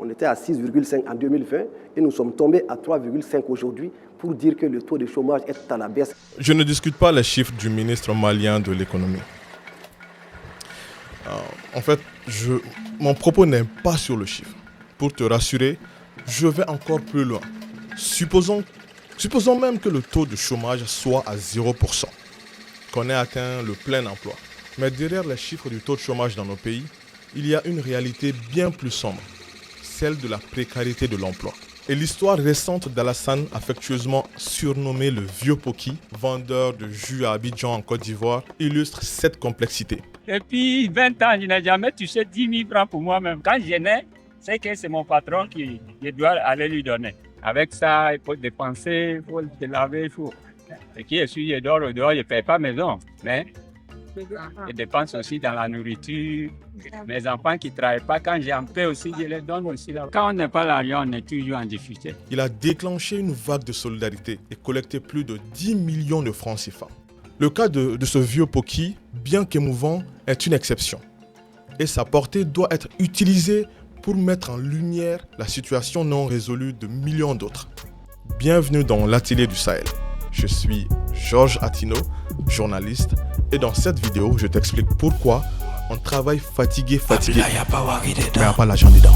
On était à 6,5 en 2020 et nous sommes tombés à 3,5 aujourd'hui pour dire que le taux de chômage est à la baisse. Je ne discute pas les chiffres du ministre malien de l'économie. En fait, mon propos n'est pas sur le chiffre. Pour te rassurer, je vais encore plus loin. Supposons même que le taux de chômage soit à 0%, qu'on ait atteint le plein emploi. Mais derrière les chiffres du taux de chômage dans nos pays, il y a une réalité bien plus sombre, celle de la précarité de l'emploi. Et l'histoire récente d'Alassane, affectueusement surnommé le Vieux Poki, vendeur de jus à Abidjan en Côte d'Ivoire, illustre cette complexité. Depuis 20 ans, je n'ai jamais touché 10 000 francs pour moi-même. Quand je n'ai, c'est que c'est mon patron qui doit aller lui donner. Avec ça, il faut dépenser, il faut se laver, il faut... Et qui est sûr, je dors au dehors, je ne paye pas maison. Mais je dépense aussi dans la nourriture. Mes enfants qui ne travaillent pas, quand j'en paie aussi, je les donne aussi. Là. Quand on n'a pas l'argent, on est toujours en difficulté. Il a déclenché une vague de solidarité et collecté plus de 10 millions de francs CFA. Le cas de ce vieux Poki, bien qu'émouvant, est une exception. Et sa portée doit être utilisée pour mettre en lumière la situation non résolue de millions d'autres. Bienvenue dans l'atelier du Sahel. Je suis Georges Atino, journaliste, et dans cette vidéo, je t'explique pourquoi on travaille fatigué, mais il n'y a pas l'argent dedans.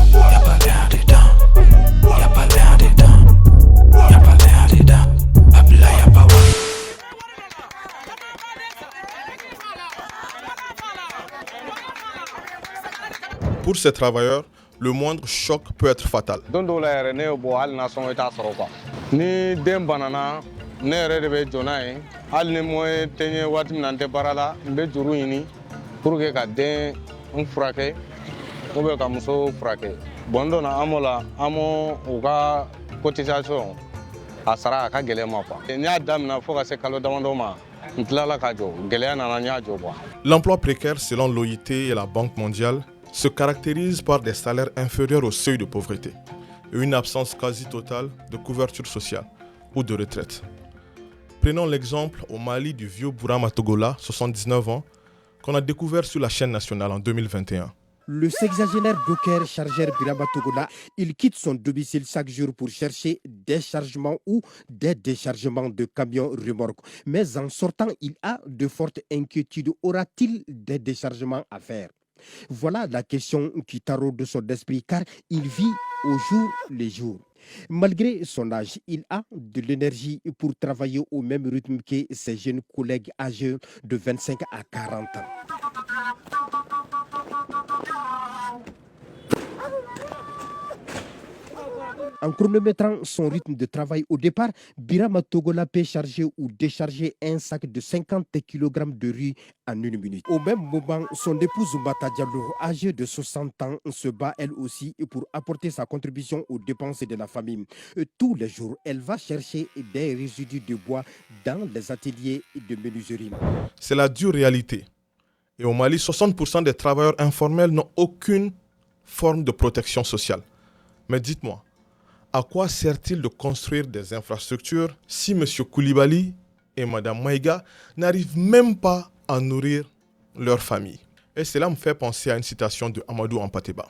Pour ces travailleurs, le moindre choc peut être fatal. L'emploi précaire, selon l'OIT et la Banque mondiale, se caractérise par des salaires inférieurs au seuil de pauvreté et une absence quasi totale de couverture sociale ou de retraite. Prenons l'exemple au Mali du vieux Bourama Togola, 79 ans, qu'on a découvert sur la chaîne nationale en 2021. Le sexagénaire docker chargeur Birama Togola, il quitte son domicile chaque jour pour chercher des chargements ou des déchargements de camions remorques. Mais en sortant, il a de fortes inquiétudes. Aura-t-il des déchargements à faire? Voilà la question qui taraude son esprit car il vit au jour le jour. Malgré son âge, il a de l'énergie pour travailler au même rythme que ses jeunes collègues âgés de 25 à 40 ans. En chronométrant son rythme de travail au départ, Birama Togola peut charger ou décharger un sac de 50 kg de riz en 1 minute. Au même moment, son épouse Mata Diallo, âgée de 60 ans, se bat elle aussi pour apporter sa contribution aux dépenses de la famille. Tous les jours, elle va chercher des résidus de bois dans les ateliers de menuiserie. C'est la dure réalité. Et au Mali, 60% des travailleurs informels n'ont aucune forme de protection sociale. Mais dites-moi, à quoi sert-il de construire des infrastructures si M. Koulibaly et Mme Maïga n'arrivent même pas à nourrir leur famille? Et cela me fait penser à une citation de Amadou Hampâté-Bâ.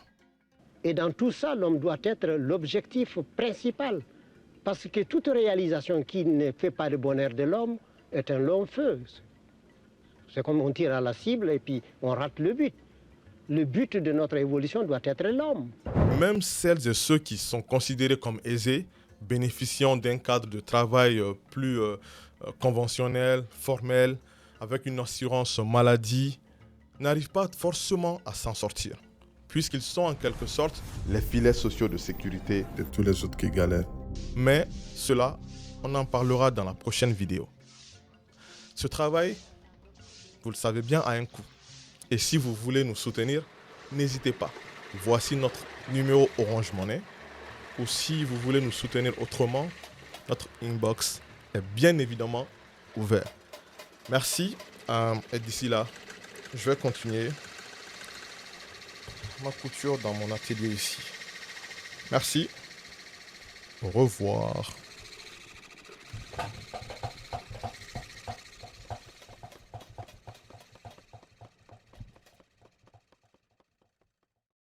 Et dans tout ça, l'homme doit être l'objectif principal. Parce que toute réalisation qui ne fait pas le bonheur de l'homme est un long feu. C'est comme on tire à la cible et puis on rate le but. Le but de notre évolution doit être l'homme. Même celles et ceux qui sont considérés comme aisés, bénéficiant d'un cadre de travail plus conventionnel, formel, avec une assurance maladie, n'arrivent pas forcément à s'en sortir, puisqu'ils sont en quelque sorte les filets sociaux de sécurité de tous les autres qui galèrent. Mais cela, on en parlera dans la prochaine vidéo. Ce travail, vous le savez bien, a un coût. Et si vous voulez nous soutenir, n'hésitez pas. Voici notre numéro Orange Money. Ou si vous voulez nous soutenir autrement, notre inbox est bien évidemment ouvert. Merci. Et d'ici là, je vais continuer ma couture dans mon atelier ici. Merci. Au revoir.